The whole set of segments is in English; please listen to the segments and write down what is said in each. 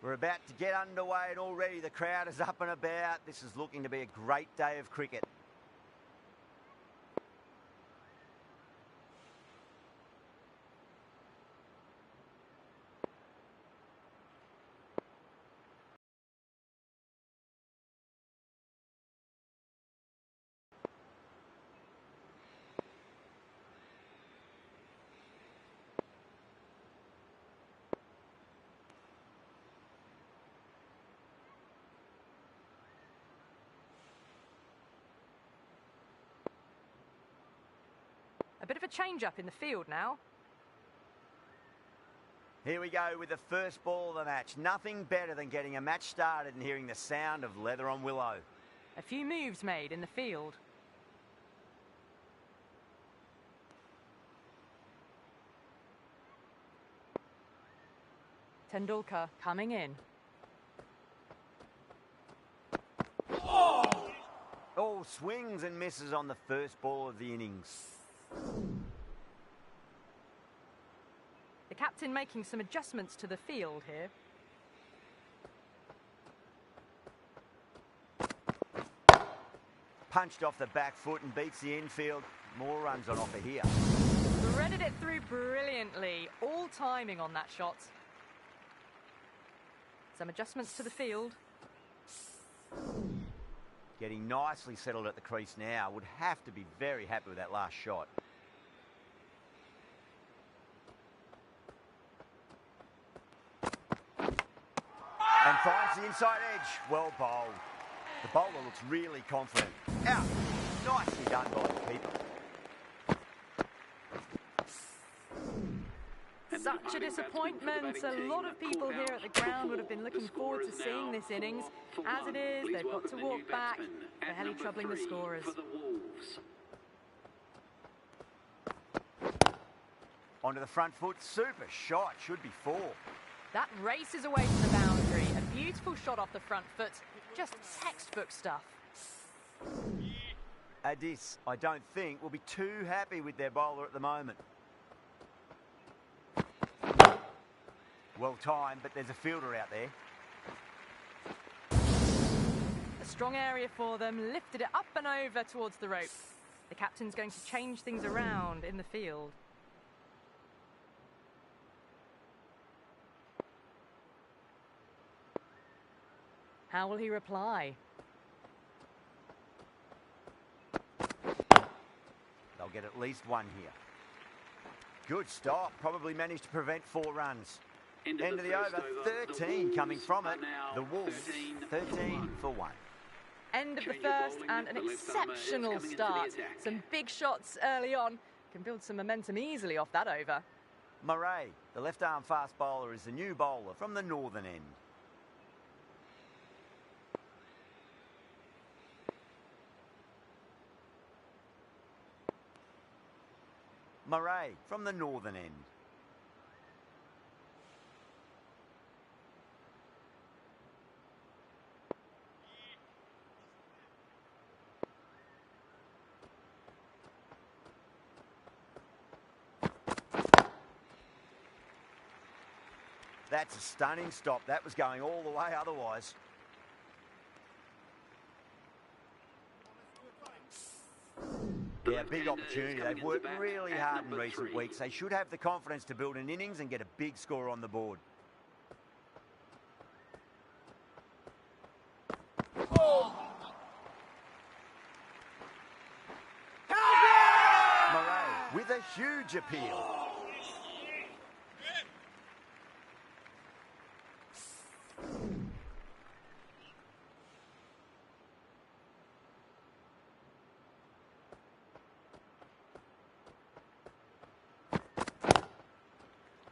We're about to get underway and already the crowd is up and about. This is looking to be a great day of cricket. A bit of a change-up in the field now. Here we go with the first ball of the match. Nothing better than getting a match started and hearing the sound of leather on willow. A few moves made in the field. Tendulkar coming in. All swings and misses on the first ball of the innings. The captain making some adjustments to the field here. Punched off the back foot and beats the infield. More runs on offer here. Threaded it through brilliantly. All timing on that shot. Some adjustments to the field. Getting nicely settled at the crease now. Would have to be very happy with that last shot. And finds the inside edge. Well bowled. The bowler looks really confident. Out. Nicely done by the keeper. Such a disappointment. A lot of people here at the ground would have been looking forward to seeing this innings. As it is, they've got to walk back. They're heavily troubling the scorers. Onto the front foot. Super shot. Should be 4. That races away from the boundary. A beautiful shot off the front foot. Just textbook stuff. Adil, I don't think, will be too happy with their bowler at the moment. Well timed, but there's a fielder out there. A strong area for them. Lifted it up and over towards the rope. The captain's going to change things around in the field. How will he reply? They'll get at least 1 here. Good stop. Probably managed to prevent 4 runs. End of the over. 13 coming from it. The Wolves, 13 for 1. End of the first and an exceptional start. Some big shots early on. Can build some momentum easily off that over. Murray, the left-arm fast bowler, is the new bowler from the northern end. Murray from the northern end. That's a stunning stop. That was going all the way otherwise. Yeah, big opportunity. They've worked really hard in recent weeks. They should have the confidence to build an innings and get a big score on the board. Murray with a huge appeal.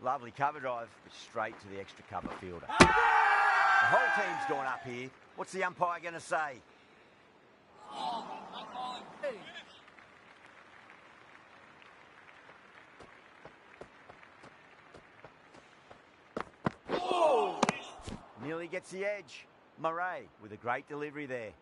Lovely cover drive, but straight to the extra cover fielder. The whole team's gone up here. What's the umpire going to say? Oh! Nearly gets the edge. Murray with a great delivery there.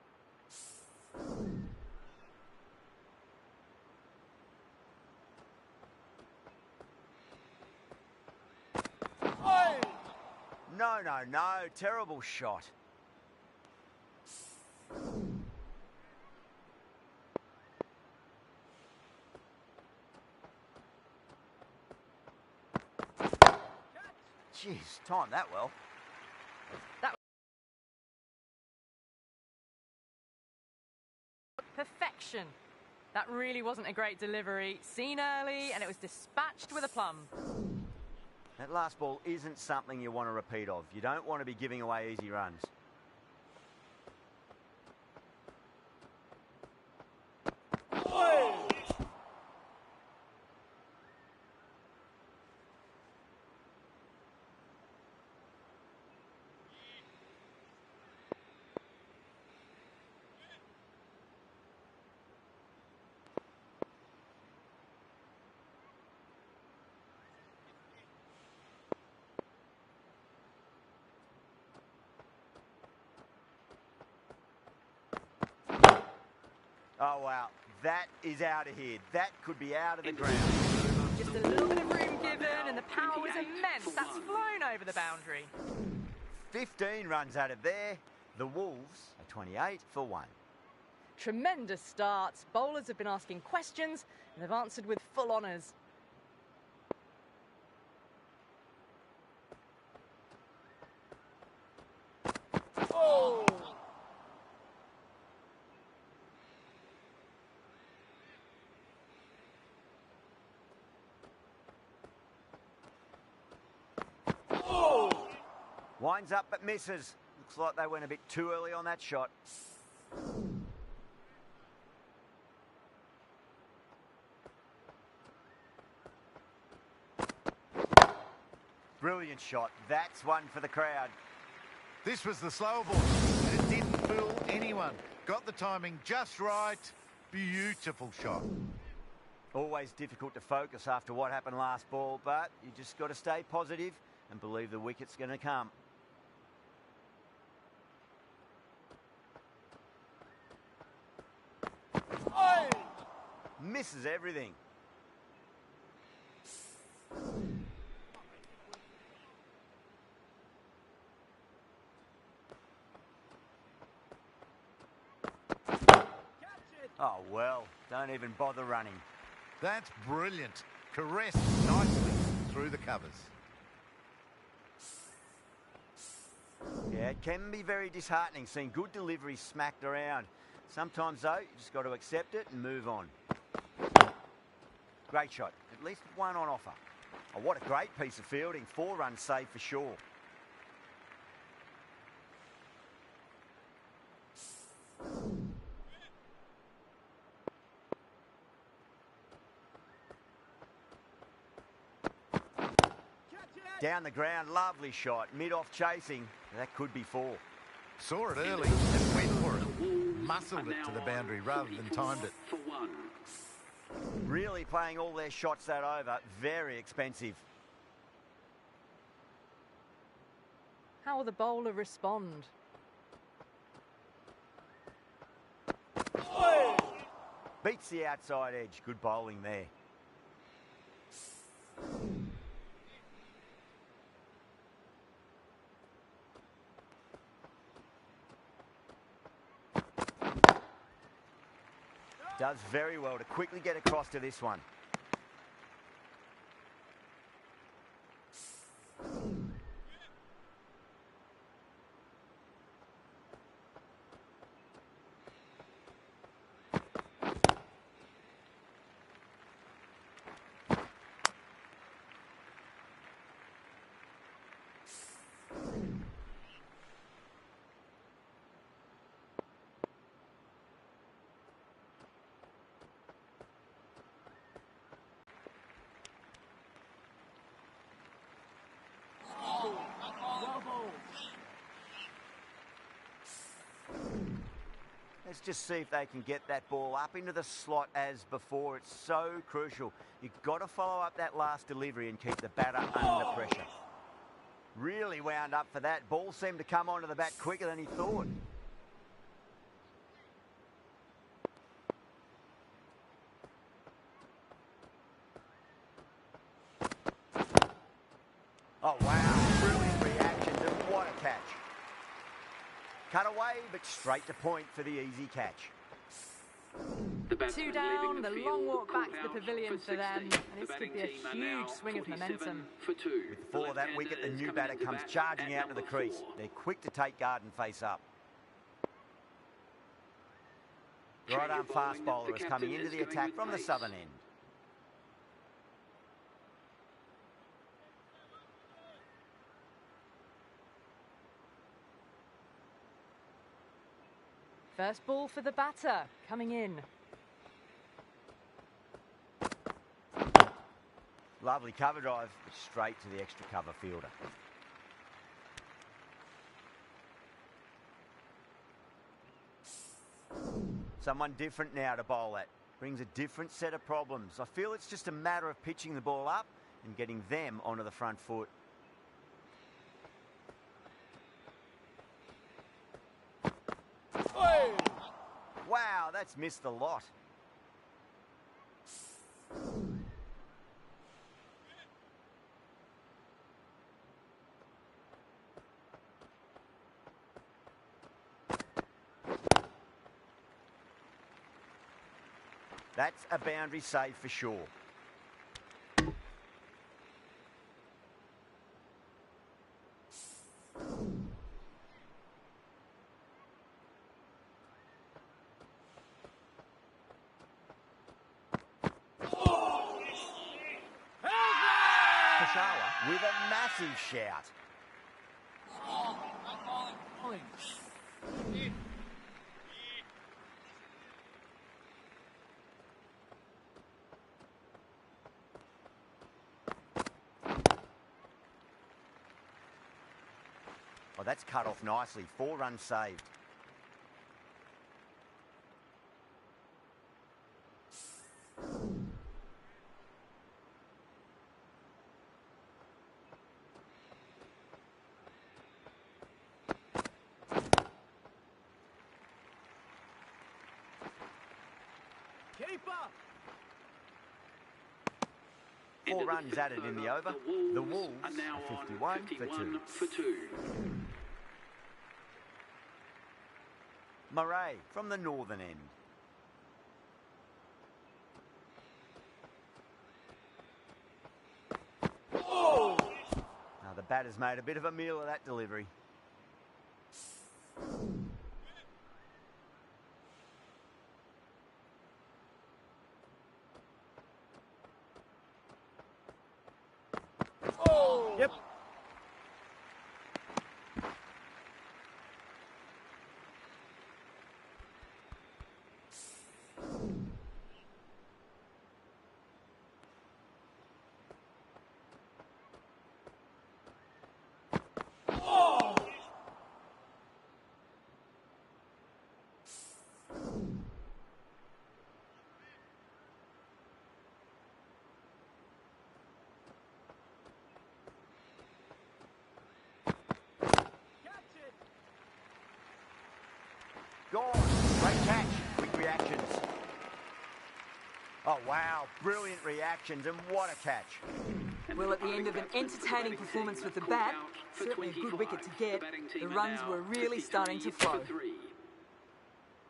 No, no, no. Terrible shot. Jeez, timed that well. That was perfection. That really wasn't a great delivery. Seen early, and it was dispatched with a plum. That last ball isn't something you want to repeat of. You don't want to be giving away easy runs. Oh, wow. That is out of here. That could be out of the ground. Just a little bit of room given, and the power was immense. That's flown over the boundary. 15 runs out of there. The Wolves are 28 for 1. Tremendous starts. Bowlers have been asking questions, and they've answered with full honours. Oh! Winds up but misses. Looks like they went a bit too early on that shot. Brilliant shot. That's one for the crowd. This was the slower ball, and it didn't fool anyone. Got the timing just right. Beautiful shot. Always difficult to focus after what happened last ball, but you just got to stay positive and believe the wicket's going to come. Oh! Misses everything. Oh, well, don't even bother running. That's brilliant. Caressed nicely through the covers. Yeah, it can be very disheartening seeing good delivery smacked around. Sometimes, though, you just got to accept it and move on. Great shot. At least one on offer. Oh, what a great piece of fielding. 4 runs saved for sure. Down the ground, lovely shot. Mid-off chasing. That could be 4. Saw it early and went for it. Muscled it to the boundary rather than timed it. Really playing all their shots that over. Very expensive. How will the bowler respond? Beats the outside edge. Good bowling there. Does very well to quickly get across to this one. Let's just see if they can get that ball up into the slot as before. It's so crucial. You've got to follow up that last delivery and keep the batter under pressure. Really wound up for that. Ball seemed to come onto the bat quicker than he thought. Oh, wow. Brilliant reaction. The catch. Cut away, but straight to point for the easy catch. Two down, the long walk back to the pavilion for them. And this could be a huge swing of momentum. With 4 of that wicket, the new batter comes charging out to the crease. They're quick to take guard and face up. The right-arm fast bowler is coming into the attack from the southern end. First ball for the batter, coming in. Lovely cover drive, but straight to the extra cover fielder. Someone different now to bowl at. Brings a different set of problems. I feel it's just a matter of pitching the ball up and getting them onto the front foot. Wow, that's missed a lot. That's a boundary save for sure. Shah with a massive shout. Oh, that's cut off nicely. 4 runs saved. Keeper! 4 runs added in the over. The Wolves are now 51 for 2. Murray from the northern end. Oh! Now the batter's made a bit of a meal of that delivery. Oh! Yep. Gone. Great catch. Quick reactions. Oh, wow. Brilliant reactions, and what a catch. Well, at the end of an entertaining performance with the bat, certainly a good wicket to get, the runs were really starting to flow.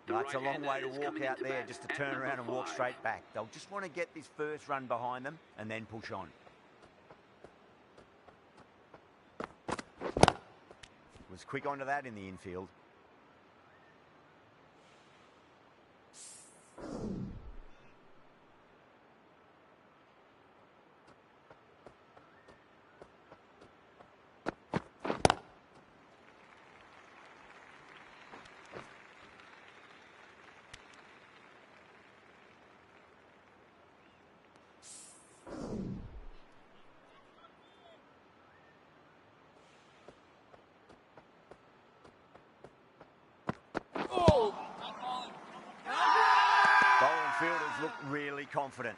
No, it's a long way to walk out there just to turn around and walk straight back. They'll just want to get this first run behind them and then push on. Was quick onto that in the infield. Bowling fielders look really confident.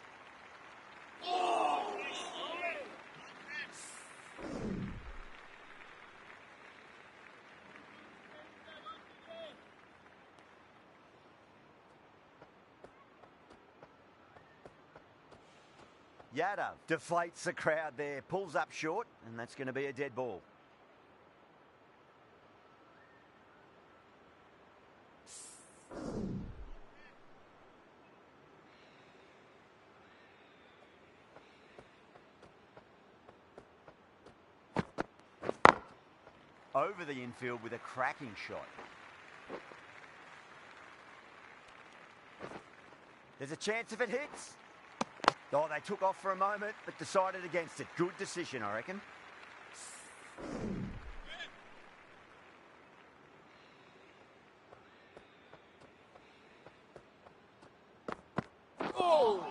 Yadav deflates the crowd there, pulls up short, and that's going to be a dead ball. over the infield with a cracking shot. There's a chance if it hits. Oh, they took off for a moment, but decided against it. Good decision, I reckon. Oh!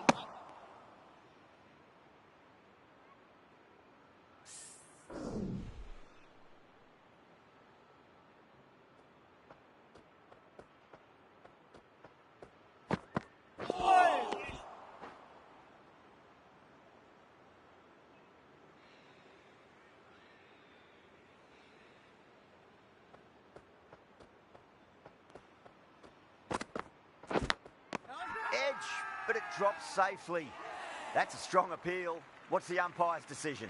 Edge, but it drops safely. That's a strong appeal. What's the umpire's decision?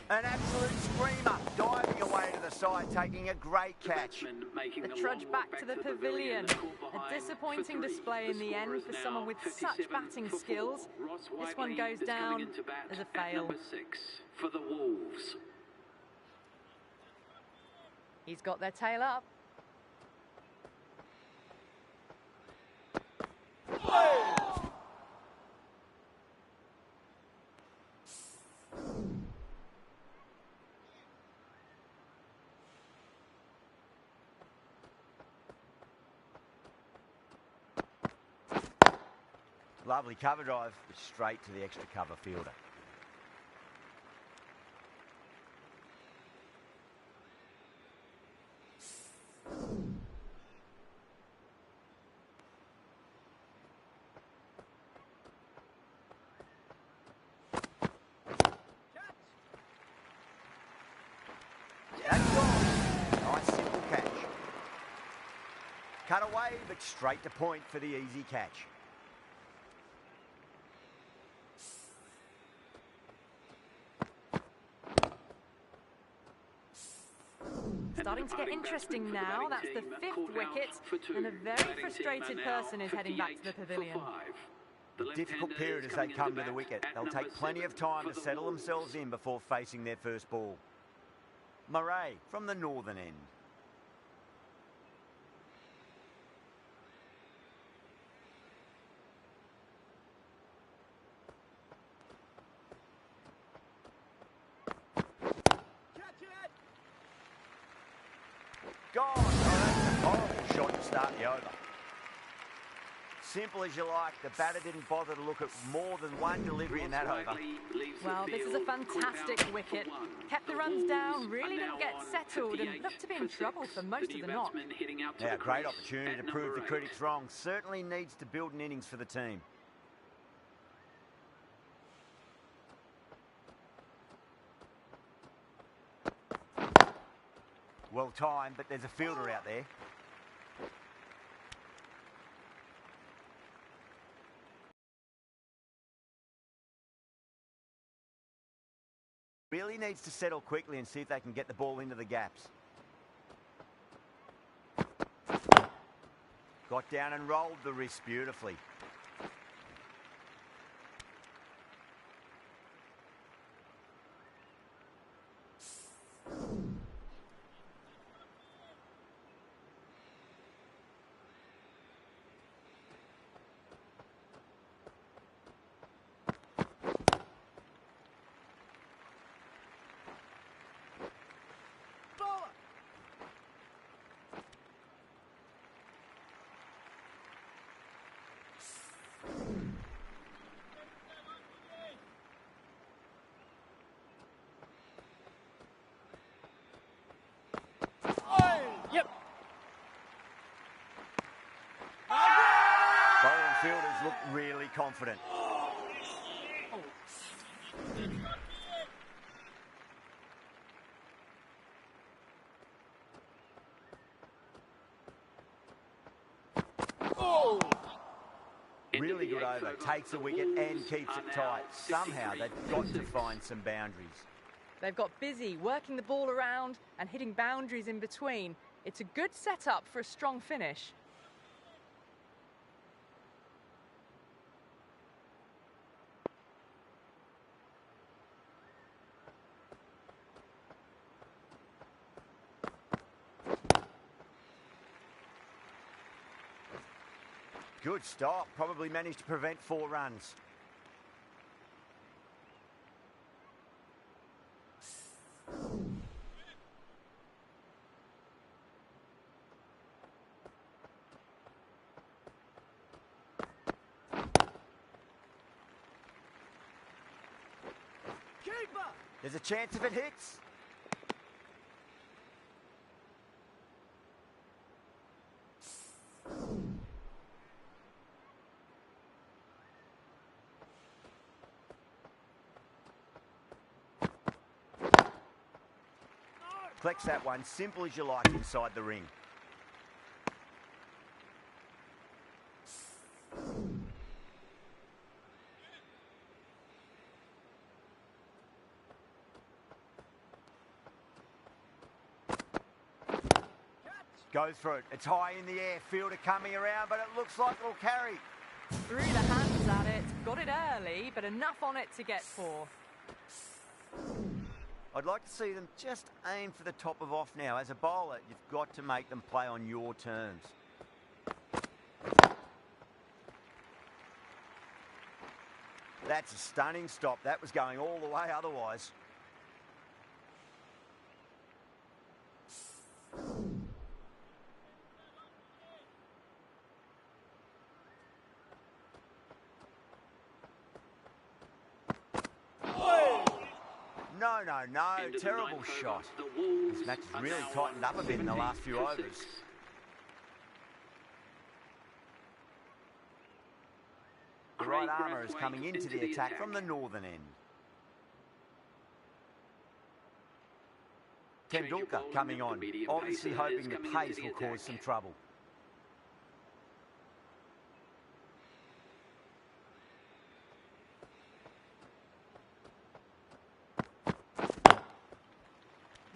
An absolute screamer, diving away to the side, taking a great catch. The trudge back to the pavilion. A disappointing display in the end for someone with such batting skills. This one goes down as a fail. For the Wolves. He's got their tail up. Lovely cover drive, but straight to the extra cover fielder. That's gone. Nice simple catch. Cut away, but straight to point for the easy catch. Starting to get interesting now. That's the 5th wicket, and a very frustrated person is heading back to the pavilion. Difficult period as they come to the wicket. They'll take plenty of time to settle themselves in before facing their first ball. Murray from the northern end. Gone. Oh, that's a horrible shot to start the over. Simple as you like, the batter didn't bother to look at more than one delivery in that over. Well, this is a fantastic wicket. Kept the runs down, really didn't get settled, and looked to be in trouble for most of the knock. Now, great opportunity to prove the critics wrong. Certainly needs to build an innings for the team. Well timed, but there's a fielder out there. Really needs to settle quickly and see if they can get the ball into the gaps. Got down and rolled the wrist beautifully. Yep. Bowling fielders look really confident. Oh! Really good over, takes a wicket and keeps it tight. Somehow they've got to find some boundaries. They've got busy working the ball around and hitting boundaries in between. It's a good setup for a strong finish. Good stop. Probably managed to prevent 4 runs. Keeper! There's a chance if it hits. Collects that one, simple as you like, inside the ring. Goes for it. It's high in the air. Fielder coming around, but it looks like it'll carry. Threw the hands at it, got it early, but enough on it to get 4. I'd like to see them just aim for the top of off now. As a bowler, you've got to make them play on your terms. That's a stunning stop. That was going all the way otherwise. No. Terrible shot. This match has really tightened up a bit in the last few overs. The right armour is coming into the attack from the northern end. Tendulkar coming on, obviously hoping the pace will cause some trouble.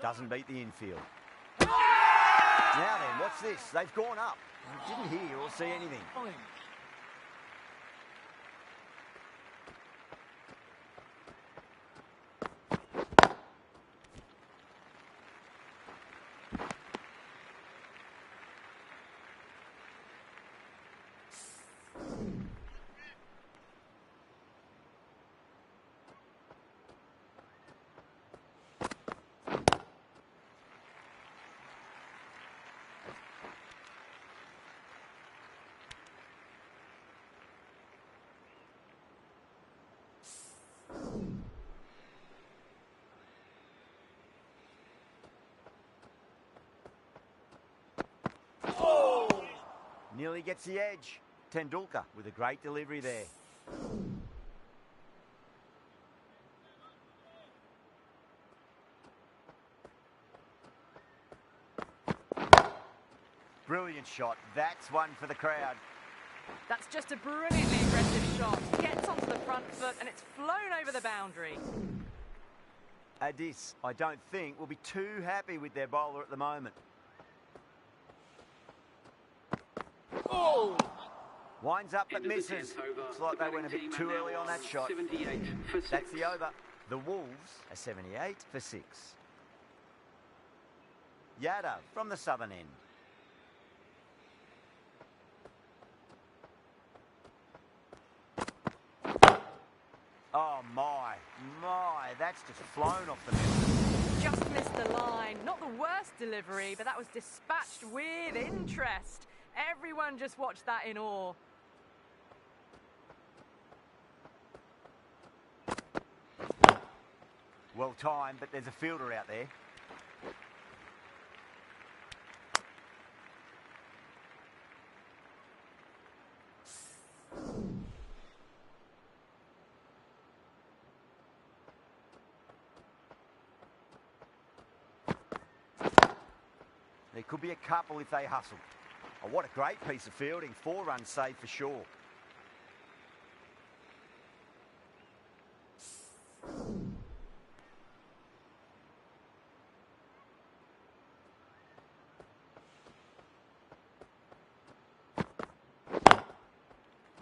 Doesn't beat the infield. Now then, what's this? They've gone up. Didn't hear or see anything. Nearly gets the edge. Tendulkar with a great delivery there. Brilliant shot. That's one for the crowd. That's just a brilliantly aggressive shot. Gets onto the front foot and it's flown over the boundary. Adil, I don't think, will be too happy with their bowler at the moment. Oh! Winds up but misses. Looks like they went a bit too early on that shot. That's the over. The Wolves are 78 for 6. Yadav from the southern end. Oh my, that's just flown off the middle. Just missed the line. Not the worst delivery, but that was dispatched with interest. Everyone just watched that in awe. Well timed, but there's a fielder out there. There could be a couple if they hustle. Oh, what a great piece of fielding. 4 runs saved for sure.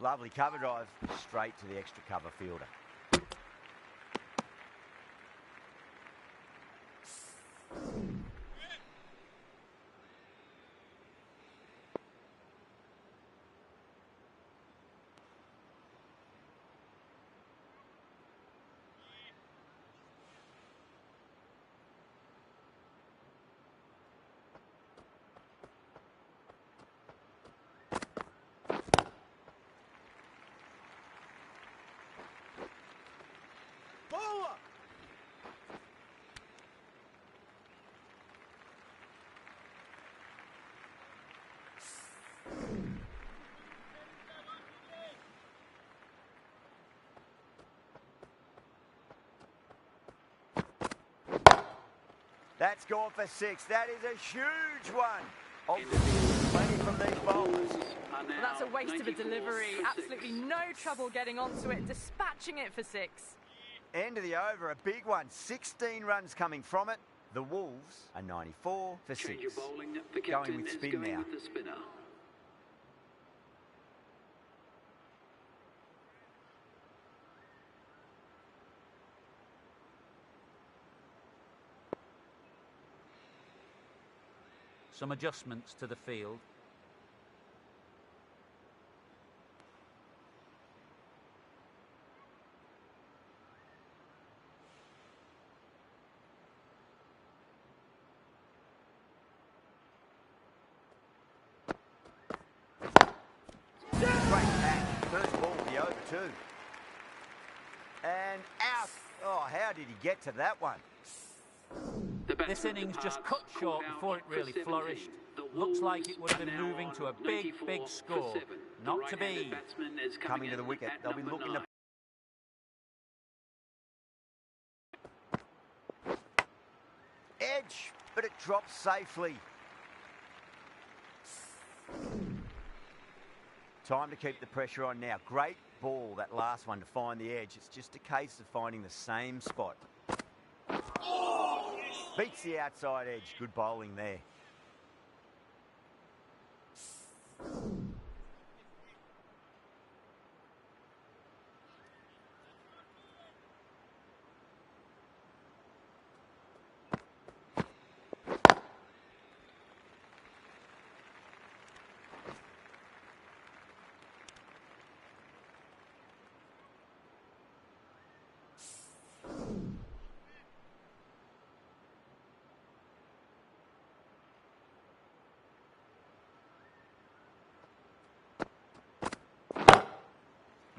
Lovely cover drive, straight to the extra cover fielder. That's gone for 6. That is a huge one. Obviously, plenty from these bowlers. Well, that's a waste of a delivery. Absolutely no trouble getting onto it, dispatching it for 6. End of the over, a big one. 16 runs coming from it. The Wolves are 94 for 6. Going with spin now. Some adjustments to the field. Great catch. First ball of the over too. And out. Oh, how did he get to that one? This innings just cut short before it really flourished. Looks like it would have been moving to a big, big score. Not to be. Coming to the wicket. They'll be looking to... Edge, but it drops safely. Time to keep the pressure on now. Great ball, that last one, to find the edge. It's just a case of finding the same spot. Beats the outside edge. Good bowling there.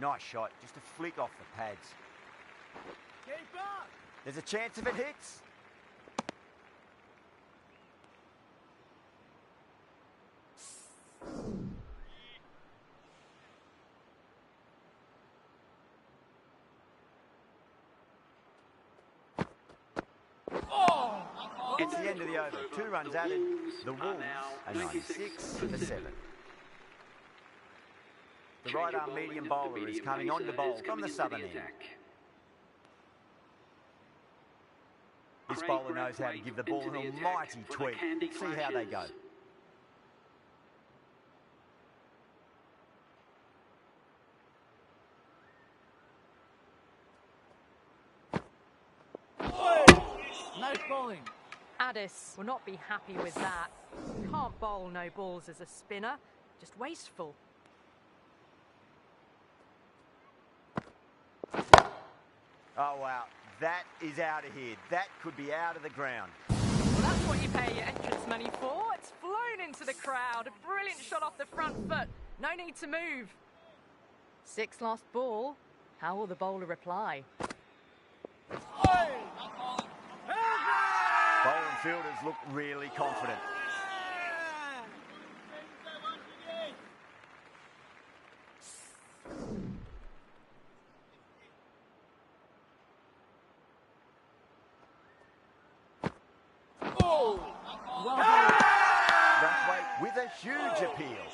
Nice shot, just a flick off the pads. There's a chance if it hits. It's the end of the over. 2 runs added. The Wolves are 96 for 7. The right-arm medium bowler is coming on to bowl from the southern end. This bowler knows how to give the ball an almighty tweak. See how they go. Nice bowling. Addis will not be happy with that. Can't bowl no balls as a spinner. Just wasteful. Oh, wow. That is out of here. That could be out of the ground. Well, that's what you pay your entrance money for. It's flown into the crowd. A brilliant shot off the front foot. No need to move. 6 lost ball. How will the bowler reply? Bowling fielders look really confident. Brathwaite with a huge appeal.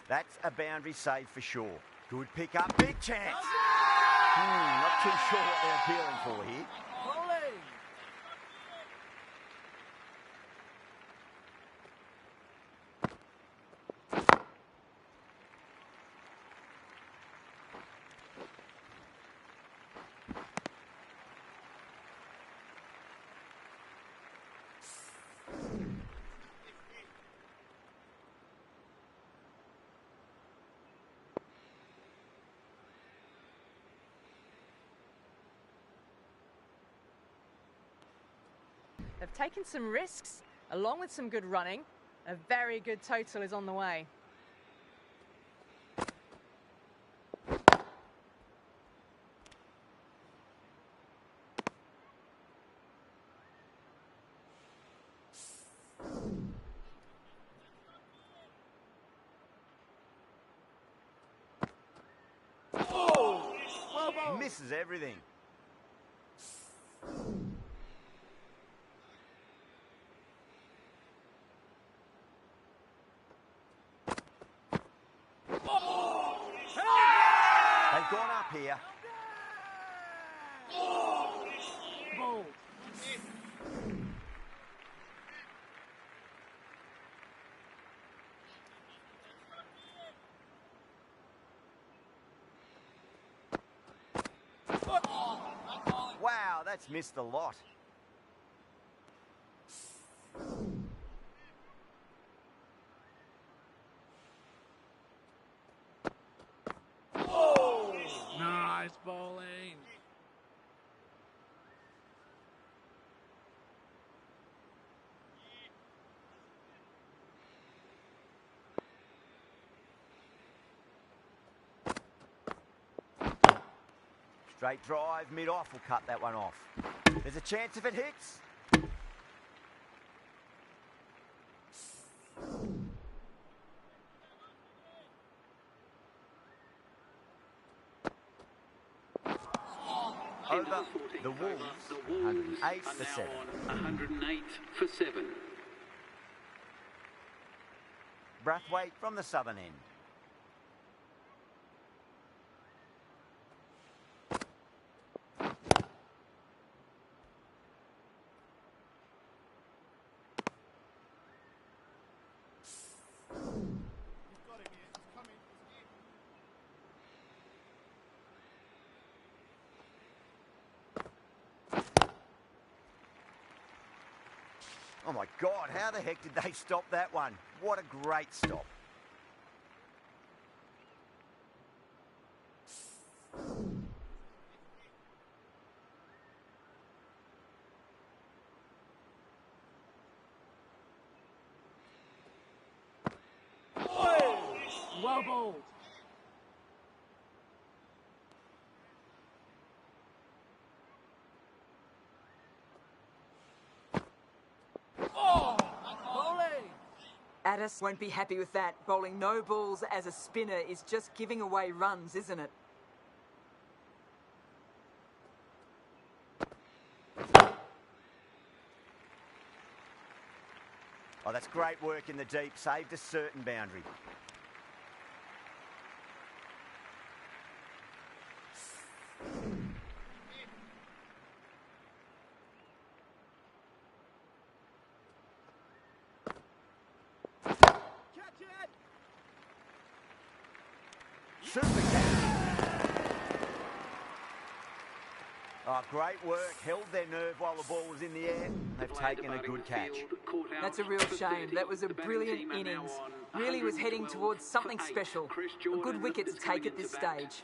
That's a boundary save for sure. Good pick up, big chance. Not too sure what they're appealing for here. Bowling. They've taken some risks, along with some good running. A very good total is on the way. Misses everything. They've gone up here. Ball. Wow, that's missed a lot. Nice bowling. Straight drive, mid-off will cut that one off. There's a chance if it hits. Over the Wolves, 108 for 7. 108 for 7. Brathwaite from the southern end. Oh my God, how the heck did they stop that one? What a great stop. Well bowled. Addis won't be happy with that. Bowling no balls as a spinner is just giving away runs, isn't it? Oh, that's great work in the deep. Saved a certain boundary. Super catch. Oh, great work. Held their nerve while the ball was in the air. They've taken a good catch. That's a real shame. That was a brilliant innings. Really was heading towards something special. A good wicket to take at this stage.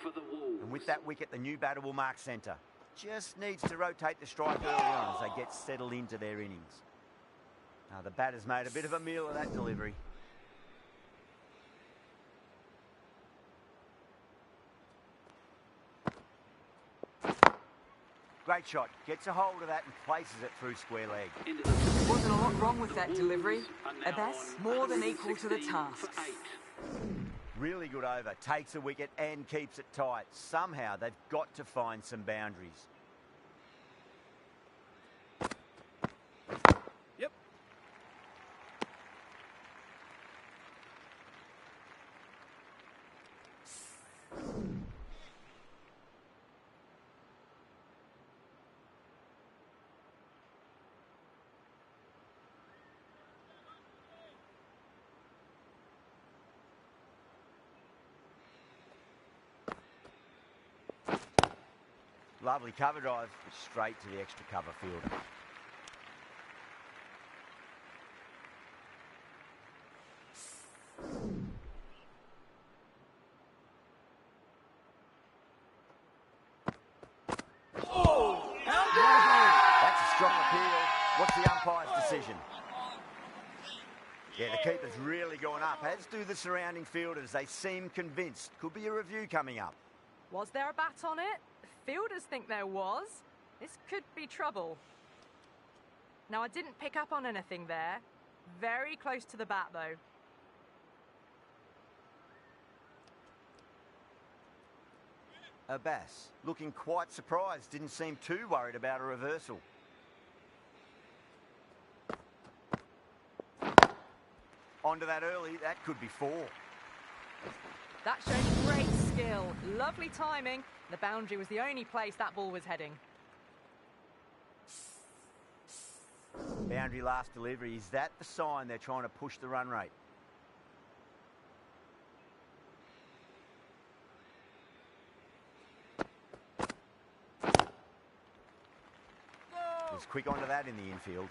And with that wicket, the new batter will mark centre. Just needs to rotate the strike early on as they get settled into their innings. Now, the batter's made a bit of a meal of that delivery. Great shot. Gets a hold of that and places it through square leg. Wasn't a lot wrong with that delivery. Abbas more than equal to the task. Really good over. Takes a wicket and keeps it tight. Somehow they've got to find some boundaries. Lovely cover drive, straight to the extra cover fielder. That's a strong appeal. What's the umpire's decision? Yeah, the keeper's really gone up, as do the surrounding fielders. They seem convinced. Could be a review coming up. Was there a bat on it? The fielders think there was. This could be trouble. Now, I didn't pick up on anything there. Very close to the bat, though. Abbas, looking quite surprised, didn't seem too worried about a reversal. Onto that early, that could be 4. That showed great skill. Lovely timing. The boundary was the only place that ball was heading. Boundary last delivery, is that the sign they're trying to push the run rate? Was quick onto that in the infield.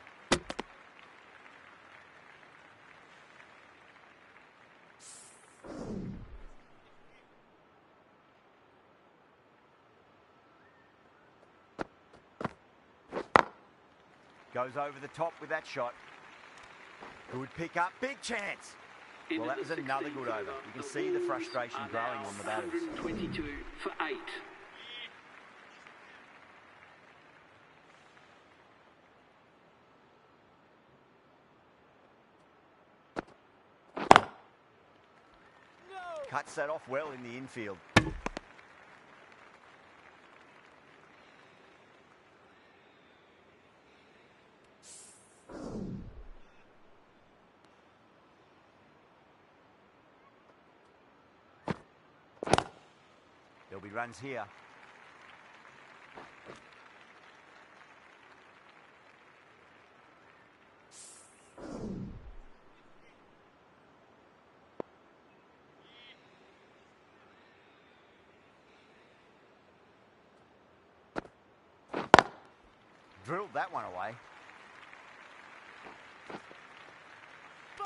Goes over the top with that shot. Good pick up, big chance. Well, that was another good over. You can see the frustration growing on the batters. 122 for 8. Cuts that off well in the infield. There'll be runs here. Drilled that one away.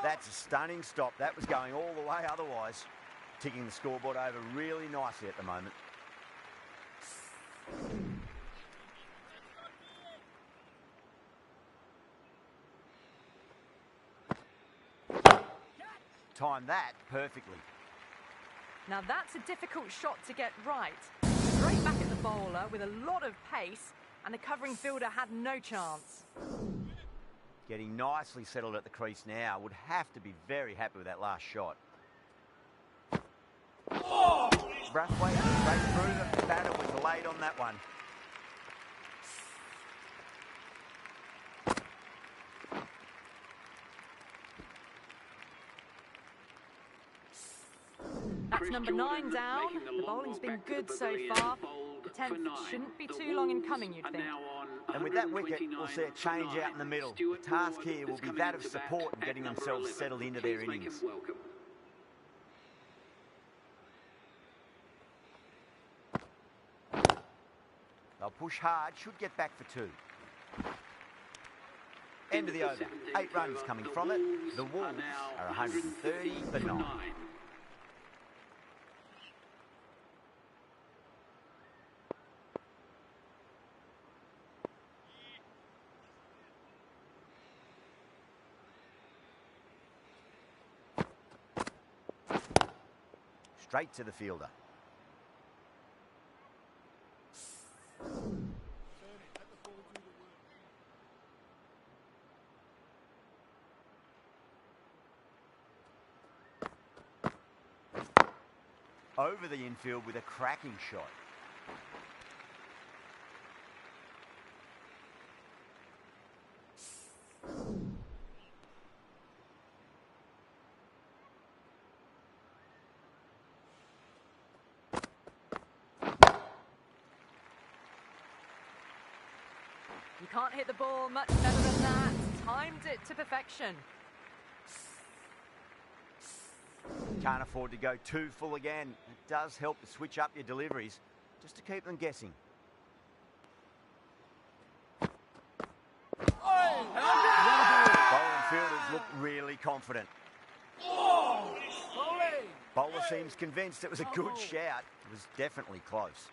That's a stunning stop. That was going all the way otherwise. Ticking the scoreboard over really nicely at the moment. Timed that perfectly. Now that's a difficult shot to get right. Straight back at the bowler with a lot of pace, and the covering fielder had no chance. Getting nicely settled at the crease now. Would have to be very happy with that last shot. Brathwaite straight through. The batter was late on that one. That's number 9 down. The bowling's been good so far. The 10th shouldn't be too long in coming, you'd think. And with that wicket, we'll see a change out in the middle. The task here will be that of support and getting themselves settled into their innings. They'll push hard, should get back for 2. End of the over. 8 runs coming from it. The Wolves are 130 for 9. Straight to the fielder. Over the infield with a cracking shot. You can't hit the ball much better than that. Timed it to perfection. Can't afford to go too full again. It does help to switch up your deliveries, just to keep them guessing. Bowling fielders look really confident. Bowling. Bowler seems convinced it was a good shout. It was definitely close.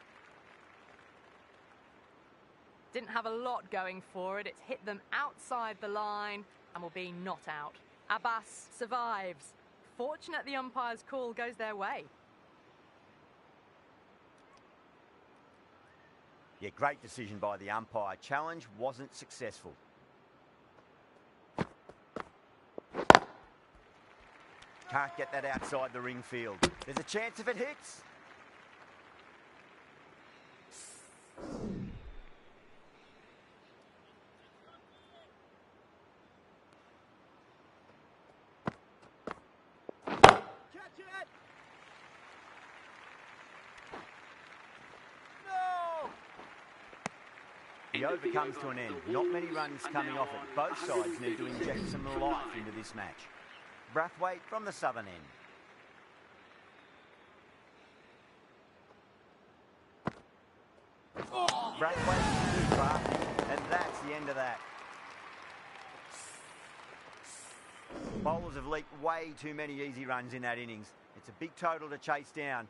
Didn't have a lot going for it. It's hit them outside the line and will be not out. Abbas survives. Fortunate the umpire's call goes their way. Yeah, great decision by the umpire. Challenge wasn't successful. Can't get that outside the ring field. There's a chance if it hits. Catch it. No. The over comes to an end. Not many runs coming off it. Both sides need to inject some life into this match. Brathwaite from the southern end. Brathwaite is drafting, and that's the end of that. Bowlers have leaked way too many easy runs in that innings. It's a big total to chase down,